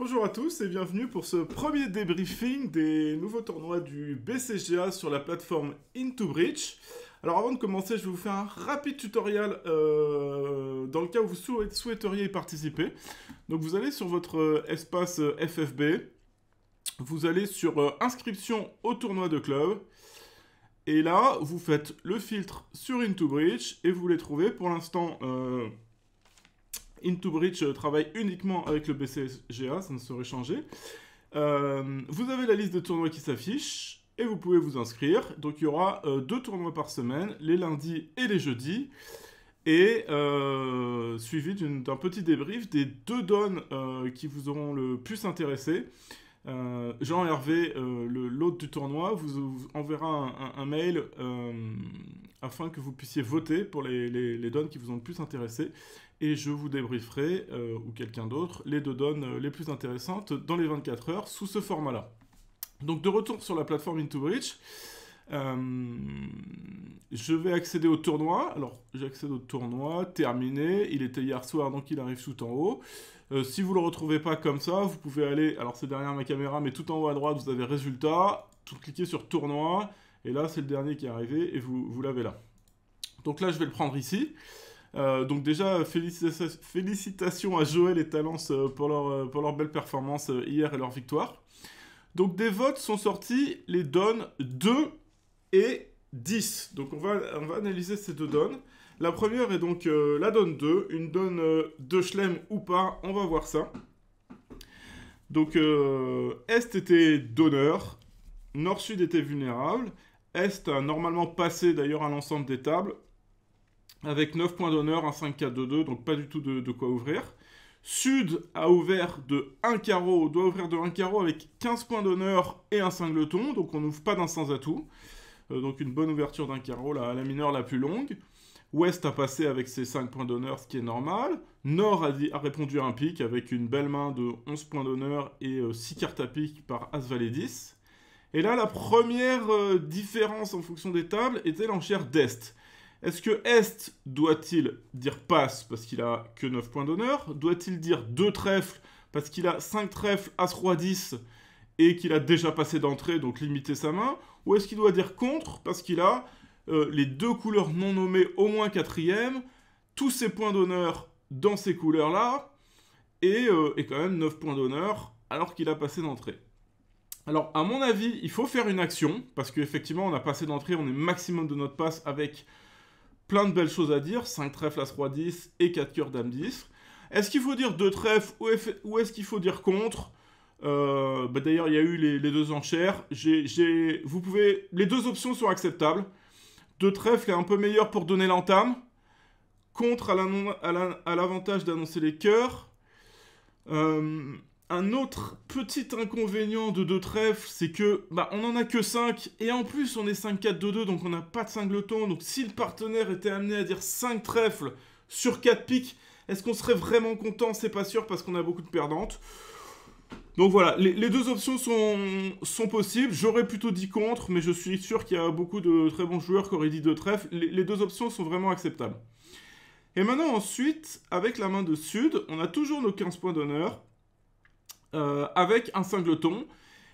Bonjour à tous et bienvenue pour ce premier débriefing des nouveaux tournois du BCGA sur la plateforme Into Breach. Alors avant de commencer, je vais vous faire un rapide tutoriel dans le cas où vous souhaiteriez y participer. Donc vous allez sur votre espace FFB, vous allez sur inscription au tournoi de club. Et là, vous faites le filtre sur Into Breach et vous les trouvez. Pour l'instant, Into Breach travaille uniquement avec le BCGA, ça ne saurait changer. Vous avez la liste de tournois qui s'affiche et vous pouvez vous inscrire. Donc il y aura 2 tournois par semaine, les lundis et les jeudis. Et suivi d'un petit débrief des 2 dons qui vous auront le plus intéressé. Jean-Hervé, l'hôte du tournoi, vous enverra un mail afin que vous puissiez voter pour les dons qui vous ont le plus intéressé. Et je vous débrieferai, ou quelqu'un d'autre, les 2 dons les plus intéressantes dans les 24 heures sous ce format-là. Donc de retour sur la plateforme Into Breach, je vais accéder au tournoi. Alors j'accède au tournoi, terminé. Il était hier soir, donc il arrive tout en haut. Si vous ne le retrouvez pas comme ça, vous pouvez aller, alors c'est derrière ma caméra, mais tout en haut à droite, vous avez résultat, cliquez sur tournoi, et là c'est le dernier qui est arrivé, et vous l'avez là. Donc là je vais le prendre ici. Donc déjà, félicitations à Joël et Talence pour leur belle performance hier et leur victoire. Donc des votes sont sortis, les dons 2 et 10. Donc on va analyser ces 2 dons. La première est donc la donne 2, une donne de Chelem ou pas, on va voir ça. Donc Est était donneur, Nord-Sud était vulnérable, Est a normalement passé d'ailleurs à l'ensemble des tables, avec 9 points d'honneur, un 5-4-2-2, donc pas du tout de quoi ouvrir. Sud a ouvert de 1 carreau, doit ouvrir de 1 carreau avec 15 points d'honneur et un cingleton, donc on n'ouvre pas d'un sans atout. Donc une bonne ouverture d'un carreau, la mineure la plus longue. Ouest a passé avec ses 5 points d'honneur, ce qui est normal. Nord a répondu à un pic avec une belle main de 11 points d'honneur et 6 cartes à pic par As-Valet 10. Et là, la première différence en fonction des tables était l'enchère d'Est. Est-ce que Est doit-il dire passe parce qu'il a que 9 points d'honneur? Doit-il dire 2 trèfles parce qu'il a 5 trèfles, As-Roi 10 et qu'il a déjà passé d'entrée, donc limiter sa main? Ou est-ce qu'il doit dire contre parce qu'il a les 2 couleurs non nommées au moins 4e, tous ses points d'honneur dans ces couleurs-là, et quand même 9 points d'honneur alors qu'il a passé d'entrée? Alors, à mon avis, il faut faire une action, parce qu'effectivement, on a passé d'entrée, on est maximum de notre passe avec plein de belles choses à dire, 5 trèfles, As-Roi 10 et 4 cœurs, Dame 10. Est-ce qu'il faut dire 2 trèfles ou est-ce qu'il faut dire contre? D'ailleurs, il y a eu les 2 enchères. Vous pouvez, les 2 options sont acceptables. 2 trèfles est un peu meilleur pour donner l'entame. Contre à l'avantage d'annoncer les cœurs. Un autre petit inconvénient de 2 trèfles, c'est que on n'en a que 5, et en plus on est 5-4-2-2, donc on n'a pas de cingleton. Donc si le partenaire était amené à dire 5 trèfles sur 4 piques, est-ce qu'on serait vraiment content? C'est pas sûr, parce qu'on a beaucoup de perdantes. Donc voilà, les 2 options sont possibles. J'aurais plutôt dit contre, mais je suis sûr qu'il y a beaucoup de très bons joueurs qui auraient dit 2 trèfles. Les 2 options sont vraiment acceptables. Et maintenant, ensuite, avec la main de Sud, on a toujours nos 15 points d'honneur, avec un cingleton.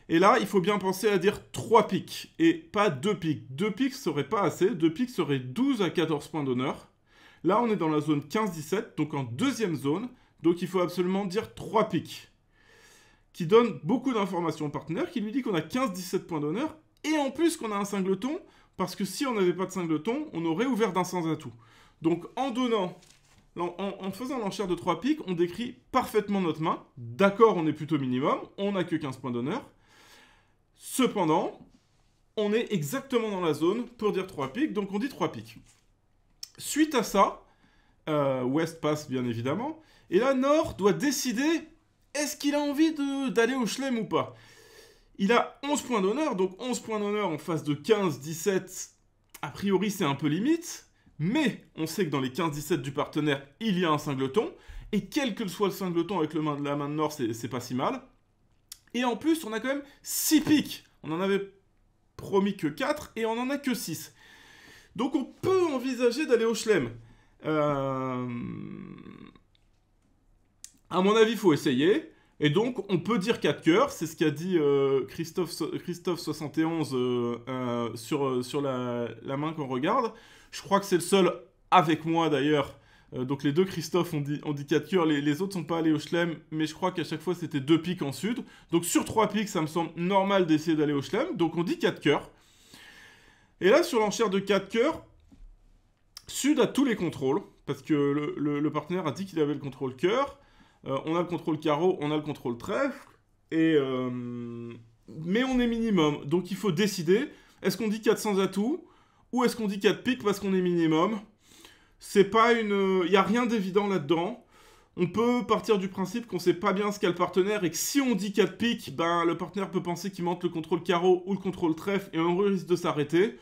Et là, il faut bien penser à dire 3 piques, et pas 2 piques. 2 piques serait pas assez, 2 piques serait 12 à 14 points d'honneur. Là, on est dans la zone 15-17, donc en deuxième zone, donc il faut absolument dire 3 piques. Qui donne beaucoup d'informations au partenaire, qui lui dit qu'on a 15-17 points d'honneur, et en plus qu'on a un cingleton, parce que si on n'avait pas de cingleton, on aurait ouvert d'un sans atout. Donc en faisant l'enchère de 3 piques, on décrit parfaitement notre main. D'accord, on est plutôt minimum, on n'a que 15 points d'honneur. Cependant, on est exactement dans la zone pour dire 3 piques, donc on dit 3 piques. Suite à ça, Ouest passe bien évidemment, et là Nord doit décider, est-ce qu'il a envie d'aller au Chelem ou pas? Il a 11 points d'honneur, donc 11 points d'honneur en face de 15-17, a priori c'est un peu limite, mais on sait que dans les 15-17 du partenaire, il y a un cingleton, et quel que soit le cingleton avec la main de Nord, c'est pas si mal. Et en plus, on a quand même 6 piques. On en avait promis que 4, et on en a que 6. Donc on peut envisager d'aller au Chelem. À mon avis, il faut essayer. Et donc, on peut dire 4 cœurs, c'est ce qu'a dit Christophe71 sur la main qu'on regarde. Je crois que c'est le seul avec moi d'ailleurs. Donc les deux Christophe ont dit 4 cœurs, les autres sont pas allés au chelem, mais je crois qu'à chaque fois c'était 2 piques en sud. Donc sur 3 piques, ça me semble normal d'essayer d'aller au chelem, donc on dit 4 cœurs. Et là, sur l'enchère de 4 cœurs, sud a tous les contrôles, parce que le partenaire a dit qu'il avait le contrôle cœur. On a le contrôle carreau, on a le contrôle trèfle, mais on est minimum. Donc il faut décider, est-ce qu'on dit 400 atouts, ou est-ce qu'on dit 4 piques parce qu'on est minimum? C'est pas une... Il n'y a rien d'évident là-dedans. On peut partir du principe qu'on sait pas bien ce qu'a le partenaire, et que si on dit 4 piques, ben, le partenaire peut penser qu'il manque le contrôle carreau ou le contrôle trèfle, et on risque de s'arrêter.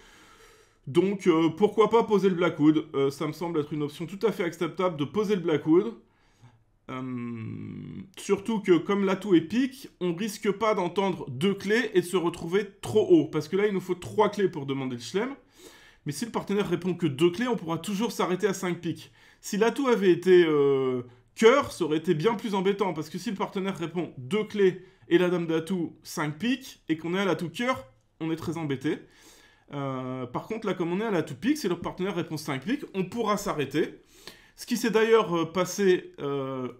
Donc pourquoi pas poser le Blackwood? Ça me semble être une option tout à fait acceptable de poser le Blackwood. Surtout que comme l'atout est pique, on risque pas d'entendre 2 clés et de se retrouver trop haut. Parce que là, il nous faut 3 clés pour demander le chelem. Mais si le partenaire répond que 2 clés, on pourra toujours s'arrêter à 5 piques. Si l'atout avait été cœur, ça aurait été bien plus embêtant. Parce que si le partenaire répond 2 clés et la dame d'atout 5 piques, et qu'on est à l'atout cœur, on est très embêté. Par contre, là, comme on est à l'atout pique, si le partenaire répond 5 piques, on pourra s'arrêter. Ce qui s'est d'ailleurs passé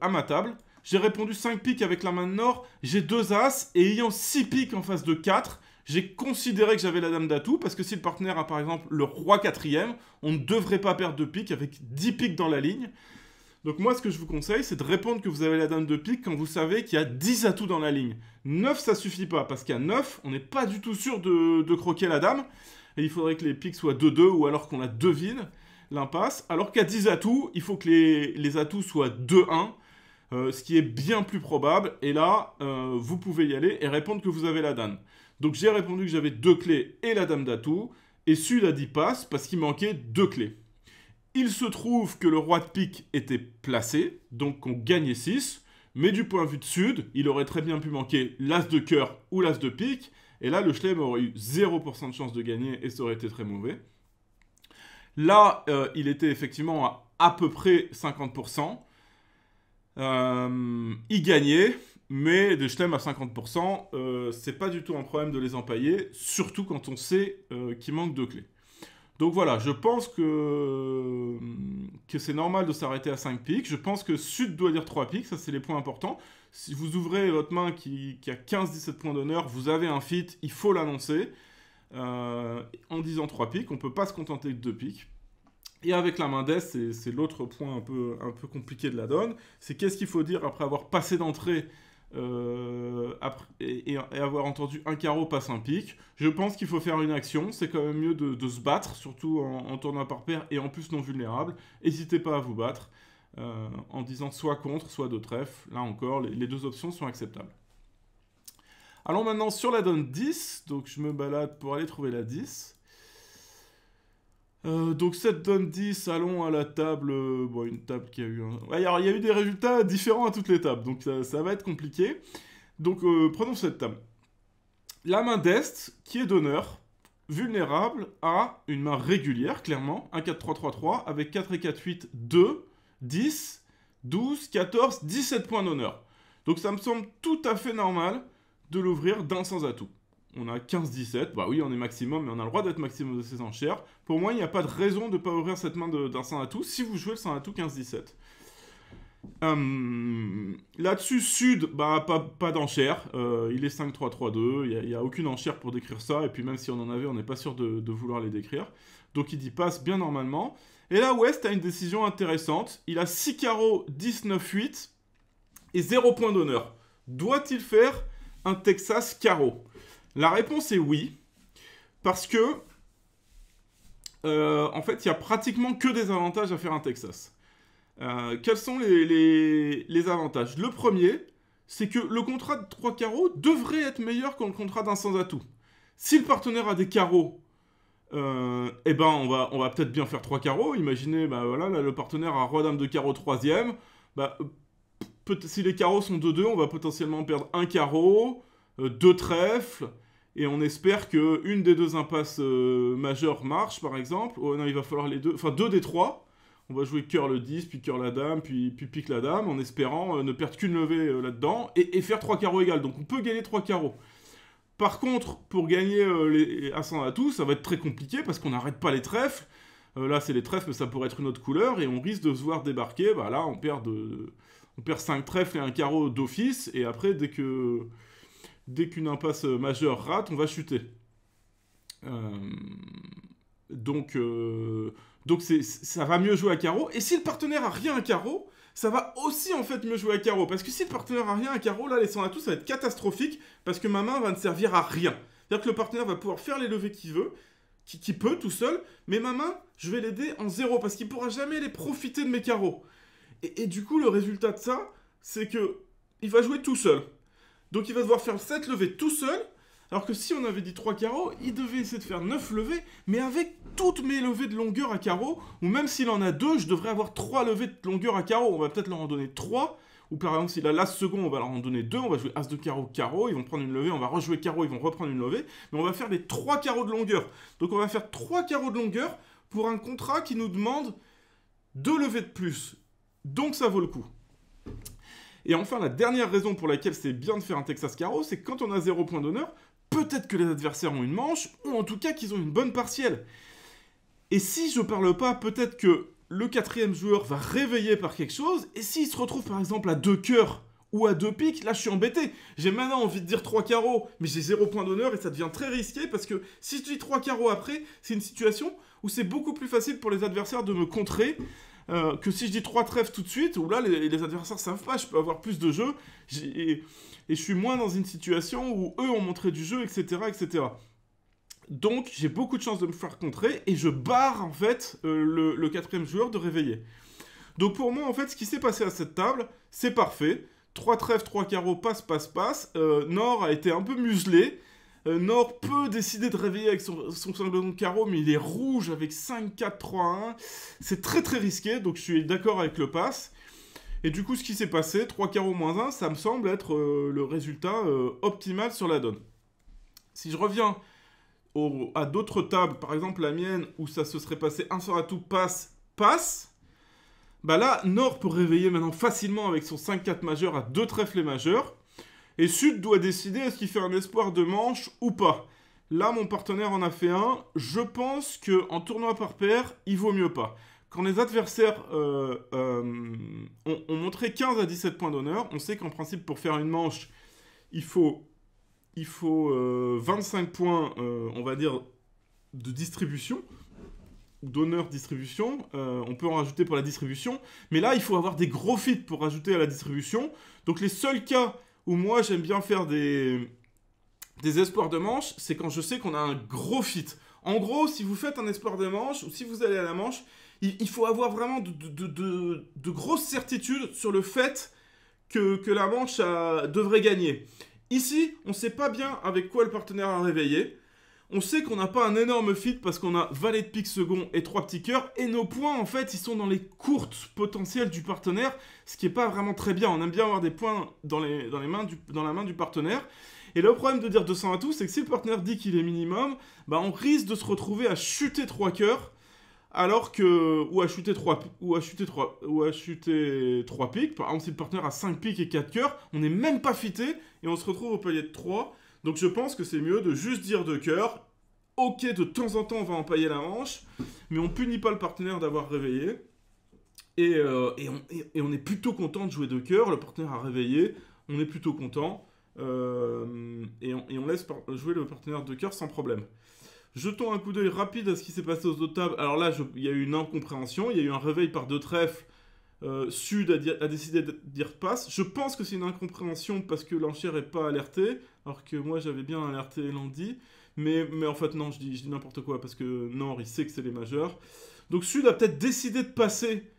à ma table. J'ai répondu 5 piques avec la main de nord, j'ai 2 as, et ayant 6 piques en face de 4, j'ai considéré que j'avais la dame d'atout, parce que si le partenaire a par exemple le roi 4e, on ne devrait pas perdre de piques avec 10 piques dans la ligne. Donc moi, ce que je vous conseille, c'est de répondre que vous avez la dame de pique quand vous savez qu'il y a 10 atouts dans la ligne. 9, ça suffit pas, parce qu'à 9, on n'est pas du tout sûr de croquer la dame, et il faudrait que les piques soient 2-2, ou alors qu'on la devine. L'impasse, alors qu'à 10 atouts, il faut que les atouts soient 2-1, ce qui est bien plus probable, et là, vous pouvez y aller et répondre que vous avez la dame. Donc j'ai répondu que j'avais 2 clés et la dame d'atout, et Sud a dit passe parce qu'il manquait 2 clés. Il se trouve que le roi de pique était placé, donc on gagnait 6, mais du point de vue de Sud, il aurait très bien pu manquer l'as de cœur ou l'as de pique, et là le chelem aurait eu 0% de chance de gagner, et ça aurait été très mauvais. Là, il était effectivement à peu près 50%. Il gagnait, mais des chelems à 50%, c'est pas du tout un problème de les empailler, surtout quand on sait qu'il manque 2 clés. Donc voilà, je pense que c'est normal de s'arrêter à 5 piques. Je pense que Sud doit dire 3 piques, ça c'est les points importants. Si vous ouvrez votre main qui a 15-17 points d'honneur, vous avez un fit, il faut l'annoncer. En disant 3 piques, on peut pas se contenter de 2 piques. Et avec la main d'Est, c'est l'autre point un peu compliqué de la donne, c'est qu'est-ce qu'il faut dire après avoir passé d'entrée et avoir entendu un carreau passe un pique. Je pense qu'il faut faire une action, c'est quand même mieux de se battre, surtout en tournoi par paire et en plus non vulnérable. N'hésitez pas à vous battre en disant soit contre, soit de trèfle. Là encore, les deux options sont acceptables. Allons maintenant sur la donne 10, donc je me balade pour aller trouver la 10. Donc cette donne 10, allons à la table, bon une table qui a eu un... Ouais, alors, il y a eu des résultats différents à toutes les tables, donc ça va être compliqué. Donc prenons cette table. La main d'Est, qui est d'honneur, vulnérable, a une main régulière, clairement, 1, 4, 3, 3, 3, avec 4 et 4, 8, 2, 10, 12, 14, 17 points d'honneur. Donc ça me semble tout à fait normal de l'ouvrir d'un sans atout. On a 15-17, bah oui on est maximum, mais on a le droit d'être maximum de ses enchères. Pour moi, il n'y a pas de raison de ne pas ouvrir cette main d'un sans atout si vous jouez le sans atout 15-17. Là-dessus, Sud, bah pas d'enchère, il est 5-3-3-2, il n'y a aucune enchère pour décrire ça, et puis même si on en avait, on n'est pas sûr de vouloir les décrire. Donc il dit passe bien normalement. Et là, West a une décision intéressante, il a 6 carreaux, 10-9-8, et 0 point d'honneur. Doit-il faire un Texas carreau? La réponse est oui, parce que, en fait, il n'y a pratiquement que des avantages à faire un Texas. Quels sont les avantages? Le premier, c'est que le contrat de 3 carreaux devrait être meilleur que le contrat d'un sans atout. Si le partenaire a des carreaux, eh ben on va peut-être bien faire 3 carreaux. Imaginez, bah, voilà, là, le partenaire a roi dame de carreau 3e. Bah, si les carreaux sont 2-2, on va potentiellement perdre un carreau, 2 trèfles, et on espère qu'une des deux impasses majeures marche, par exemple. Oh non, il va falloir les deux, enfin 2 des 3. On va jouer cœur le 10, puis cœur la dame, puis pique la dame, en espérant ne perdre qu'une levée là-dedans, et faire 3 carreaux égales. Donc on peut gagner 3 carreaux. Par contre, pour gagner les As à tout, ça va être très compliqué, parce qu'on n'arrête pas les trèfles. Là, c'est les trèfles, mais ça pourrait être une autre couleur, et on risque de se voir débarquer. Bah là, on perd 5 trèfles et un carreau d'office, et après, dès qu'une impasse majeure rate, on va chuter. Donc ça va mieux jouer à carreau. Et si le partenaire a rien à carreau, ça va aussi en fait mieux jouer à carreau. Parce que si le partenaire a rien à carreau, là, les 100 à tout, ça va être catastrophique. Parce que ma main va ne servir à rien. C'est-à-dire que le partenaire va pouvoir faire les levées qu'il veut, qu'il peut tout seul. Mais ma main, je vais l'aider en 0. Parce qu'il pourra jamais les profiter de mes carreaux. Et du coup, le résultat de ça, c'est que il va jouer tout seul. Donc il va devoir faire 7 levées tout seul. Alors que si on avait dit 3 carreaux, il devait essayer de faire 9 levées, mais avec toutes mes levées de longueur à carreau, ou même s'il en a 2, je devrais avoir 3 levées de longueur à carreau. On va peut-être leur en donner 3, ou par exemple s'il a l'As second, on va leur en donner 2, on va jouer As de carreau, carreau, ils vont prendre une levée, on va rejouer carreau, ils vont reprendre une levée, mais on va faire les 3 carreaux de longueur. Donc on va faire 3 carreaux de longueur pour un contrat qui nous demande 2 levées de plus. Donc ça vaut le coup. Et enfin, la dernière raison pour laquelle c'est bien de faire un Texas carreau, c'est que quand on a 0 point d'honneur, peut-être que les adversaires ont une manche, ou en tout cas qu'ils ont une bonne partielle. Et si je parle pas, peut-être que le 4e joueur va réveiller par quelque chose, et s'il se retrouve par exemple à 2 cœurs ou à 2 piques, là je suis embêté. J'ai maintenant envie de dire 3 carreaux, mais j'ai 0 point d'honneur, et ça devient très risqué, parce que si je dis 3 carreaux après, c'est une situation où c'est beaucoup plus facile pour les adversaires de me contrer, que si je dis 3 trèfles tout de suite, où là les adversaires savent pas, je peux avoir plus de jeu, et je suis moins dans une situation où eux ont montré du jeu, etc. etc. Donc j'ai beaucoup de chances de me faire contrer, et je barre en fait le 4e joueur de réveiller. Donc pour moi en fait ce qui s'est passé à cette table, c'est parfait. 3 trèfles, 3 carreaux, passe. Nord a été un peu muselé. Nord peut décider de réveiller avec son second carreau, mais il est rouge avec 5, 4, 3, 1. C'est très très risqué, donc je suis d'accord avec le pass. Et du coup, ce qui s'est passé, 3 carreaux moins 1, ça me semble être le résultat optimal sur la donne. Si je reviens à d'autres tables, par exemple la mienne, où ça se serait passé 1 sort à tout, passe, bah là, Nord peut réveiller maintenant facilement avec son 5-4 majeur à 2 trèfles majeurs. Et Sud doit décider est-ce qu'il fait un espoir de manche ou pas. Là, mon partenaire en a fait un. Je pense qu'en tournoi par paire, il vaut mieux pas. Quand les adversaires ont montré 15 à 17 points d'honneur, on sait qu'en principe, pour faire une manche, il faut 25 points, on va dire, de distribution, d'honneur-distribution. On peut en rajouter pour la distribution. Mais là, il faut avoir des gros fits pour rajouter à la distribution. Donc les seuls cas où moi j'aime bien faire des espoirs de manche, c'est quand je sais qu'on a un gros fit. En gros, si vous faites un espoir de manche, ou si vous allez à la manche, il faut avoir vraiment de grosses certitudes sur le fait que la manche devrait gagner. Ici, on ne sait pas bien avec quoi le partenaire a réveillé. On sait qu'on n'a pas un énorme fit parce qu'on a valet de pique second et 3 petits cœurs. Et nos points, en fait, ils sont dans les courtes potentielles du partenaire. Ce qui n'est pas vraiment très bien. On aime bien avoir des points dans la main du partenaire. Et le problème de dire 200 à tout, c'est que si le partenaire dit qu'il est minimum, bah on risque de se retrouver à chuter 3 cœurs. Alors que... Ou à chuter 3 piques. Par exemple, si le partenaire a 5 piques et 4 cœurs, on n'est même pas fité. Et on se retrouve au palier de 3. Donc je pense que c'est mieux de juste dire 2 cœurs. Ok, de temps en temps, on va empailler la manche. Mais on punit pas le partenaire d'avoir réveillé. Et on est plutôt content de jouer 2 cœurs. Le partenaire a réveillé. On est plutôt content. Et on laisse jouer le partenaire de cœur sans problème. Jetons un coup d'œil rapide à ce qui s'est passé aux autres tables. Alors là, il y a eu une incompréhension. Il y a eu un réveil par 2 trèfles. Sud a décidé de dire passe. Je pense que c'est une incompréhension parce que l'enchère n'est pas alertée, alors que moi j'avais bien alerté Landy. Mais en fait non, je dis n'importe quoi parce que Nord il sait que c'est les majeurs. Donc Sud a peut-être décidé de passer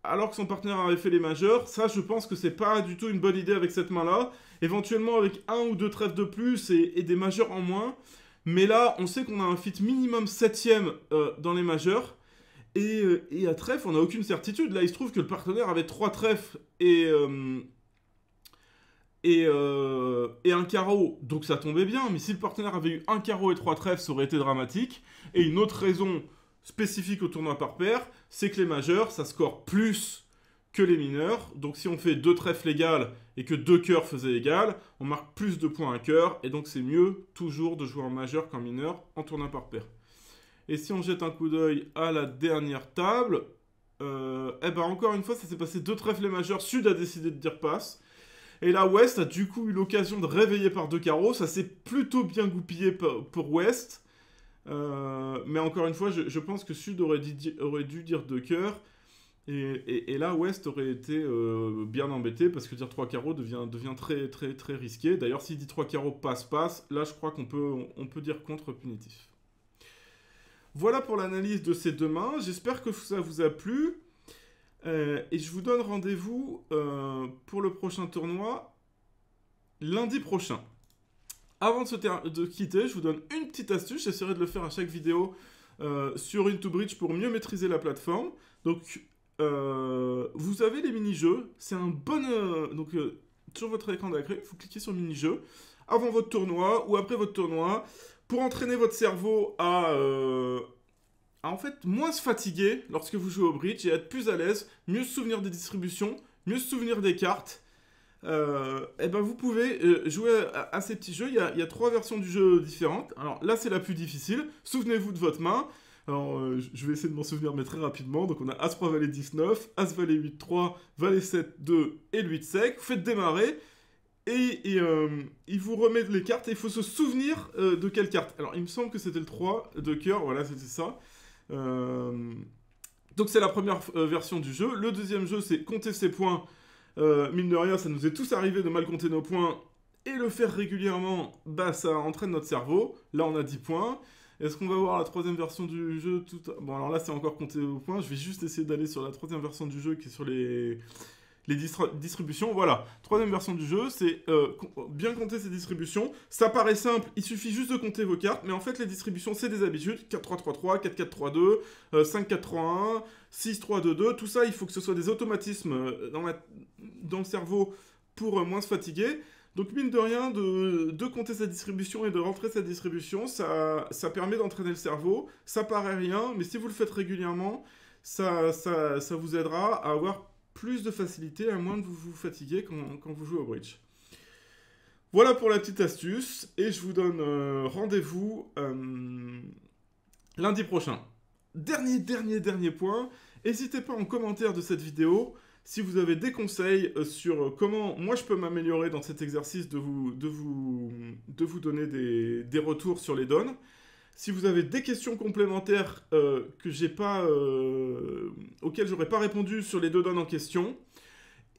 alors que son partenaire avait fait les majeurs. Ça, je pense que c'est pas du tout une bonne idée avec cette main-là. Éventuellement avec 1 ou 2 trèfles de plus et des majeurs en moins. Mais là, on sait qu'on a un fit minimum 7ème dans les majeurs. Et à trèfle, on n'a aucune certitude. Là, il se trouve que le partenaire avait 3 trèfles et un carreau. Donc ça tombait bien. Mais si le partenaire avait eu un carreau et 3 trèfles, ça aurait été dramatique. Et une autre raison spécifique au tournoi par paire, c'est que les majeurs, ça score plus que les mineurs. Donc si on fait 2 trèfles égales et que 2 cœurs faisaient égal, on marque plus de points à cœur, et donc c'est mieux toujours de jouer en majeur qu'en mineur en tournoi par paire. Et si on jette un coup d'œil à la dernière table, eh ben encore une fois, ça s'est passé 2 trèfles majeurs, Sud a décidé de dire passe. Et là, West a du coup eu l'occasion de réveiller par 2 carreaux, ça s'est plutôt bien goupillé pour West. Mais encore une fois, je pense que Sud aurait dû dire 2 cœurs. Et là, West aurait été bien embêté parce que dire 3 carreaux devient très, très, très risqué. D'ailleurs, s'il dit 3 carreaux passe, là, je crois qu'on peut dire contre-punitif. Voilà pour l'analyse de ces 2 mains. J'espère que ça vous a plu. Et je vous donne rendez-vous pour le prochain tournoi lundi prochain. Avant de quitter, je vous donne une petite astuce. J'essaierai de le faire à chaque vidéo sur Into-Bridge pour mieux maîtriser la plateforme. Donc, vous avez les mini-jeux. C'est un bon... sur votre écran d'accueil, vous cliquez sur mini-jeux avant votre tournoi ou après votre tournoi pour entraîner votre cerveau à en fait moins se fatiguer lorsque vous jouez au bridge et être plus à l'aise, mieux se souvenir des distributions, mieux se souvenir des cartes. Et ben vous pouvez jouer à ces petits jeux. Il y a 3 versions du jeu différentes. Alors là, c'est la plus difficile. Souvenez-vous de votre main. Alors, je vais essayer de m'en souvenir, mais très rapidement. Donc, on a As-3, Valet 19, As, Valet 8, 3, Valet 7, 2 et le 8 sec. Vous faites démarrer et il vous remet les cartes et il faut se souvenir de quelle carte. Alors, il me semble que c'était le 3 de cœur. Voilà, c'était ça. Donc, c'est la première version du jeu. Le deuxième jeu, c'est compter ses points. Mine de rien, ça nous est tous arrivé de mal compter nos points. Et le faire régulièrement, bah, ça entraîne notre cerveau. Là, on a 10 points. Est-ce qu'on va voir la 3e version du jeu Bon, alors là, c'est encore compté au point. Je vais juste essayer d'aller sur la 3e version du jeu qui est sur les distributions. Voilà, 3e version du jeu, c'est bien compter ses distributions. Ça paraît simple, il suffit juste de compter vos cartes. Mais en fait, les distributions, c'est des habitudes. 4-3-3-3, 4-4-3-2, 5-4-3-1, 6-3-2-2. Tout ça, il faut que ce soit des automatismes dans le cerveau pour moins se fatiguer. Donc, mine de rien, de compter sa distribution et de rentrer sa distribution, ça permet d'entraîner le cerveau. Ça paraît rien, mais si vous le faites régulièrement, ça vous aidera à avoir plus de facilité, à moins de vous fatiguer quand vous jouez au bridge. Voilà pour la petite astuce, et je vous donne rendez-vous lundi prochain. Dernier point, n'hésitez pas en commentaire de cette vidéo si vous avez des conseils sur comment moi je peux m'améliorer dans cet exercice de vous donner des retours sur les donnes. Si vous avez des questions complémentaires auxquelles j'aurais pas répondu sur les 2 donnes en question.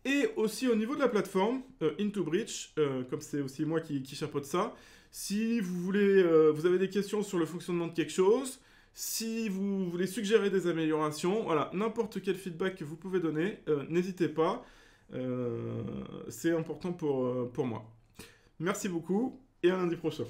Et aussi au niveau de la plateforme, Into-Bridge, comme c'est aussi moi qui chapeaute ça, si vous avez des questions sur le fonctionnement de quelque chose, si vous voulez suggérer des améliorations, voilà, n'importe quel feedback que vous pouvez donner, n'hésitez pas, c'est important pour moi. Merci beaucoup et à lundi prochain.